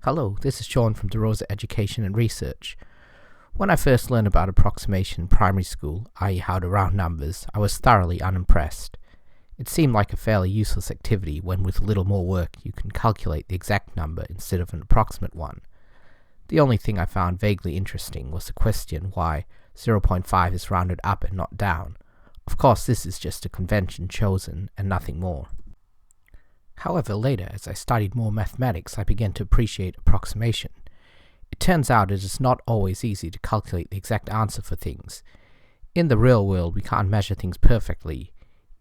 Hello, this is Sean from DeRosa Education and Research. When I first learned about approximation in primary school, i.e. how to round numbers, I was thoroughly unimpressed. It seemed like a fairly useless activity when with a little more work you can calculate the exact number instead of an approximate one. The only thing I found vaguely interesting was the question why 0.5 is rounded up and not down. Of course, this is just a convention chosen and nothing more. However, later, as I studied more mathematics, I began to appreciate approximation. It turns out it is not always easy to calculate the exact answer for things. In the real world, we can't measure things perfectly.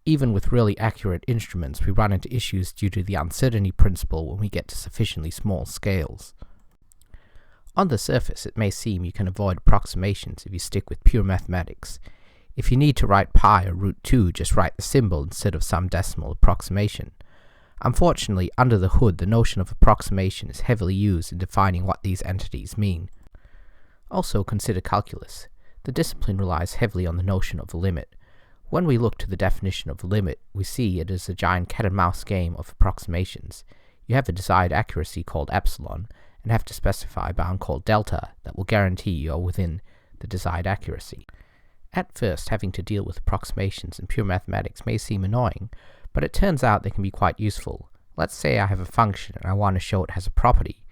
Even with really accurate instruments, we run into issues due to the uncertainty principle when we get to sufficiently small scales. On the surface, it may seem you can avoid approximations if you stick with pure mathematics. If you need to write pi or root 2, just write the symbol instead of some decimal approximation. Unfortunately, under the hood, the notion of approximation is heavily used in defining what these entities mean. Also consider calculus. The discipline relies heavily on the notion of a limit. When we look to the definition of a limit, we see it is a giant cat-and-mouse game of approximations. You have a desired accuracy called epsilon, and have to specify a bound called delta that will guarantee you are within the desired accuracy. At first, having to deal with approximations in pure mathematics may seem annoying, but it turns out they can be quite useful. Let's say I have a function and I want to show it has a property.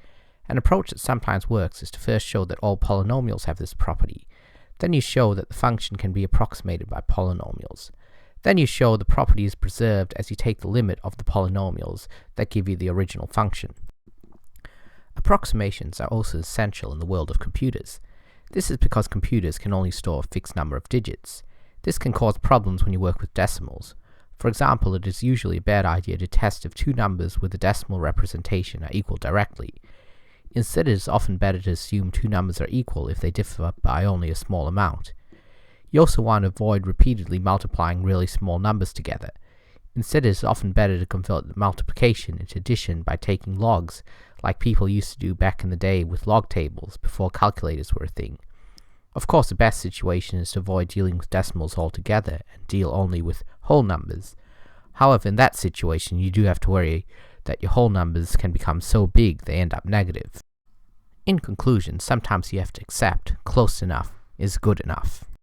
An approach that sometimes works is to first show that all polynomials have this property. Then you show that the function can be approximated by polynomials. Then you show the property is preserved as you take the limit of the polynomials that give you the original function. Approximations are also essential in the world of computers. This is because computers can only store a fixed number of digits. This can cause problems when you work with decimals. For example, it is usually a bad idea to test if two numbers with a decimal representation are equal directly. Instead, it is often better to assume two numbers are equal if they differ by only a small amount. You also want to avoid repeatedly multiplying really small numbers together. Instead, it is often better to convert multiplication into addition by taking logs, like people used to do back in the day with log tables before calculators were a thing. Of course, the best situation is to avoid dealing with decimals altogether and deal only with whole numbers. However, in that situation, you do have to worry that your whole numbers can become so big they end up negative. In conclusion, sometimes you have to accept close enough is good enough.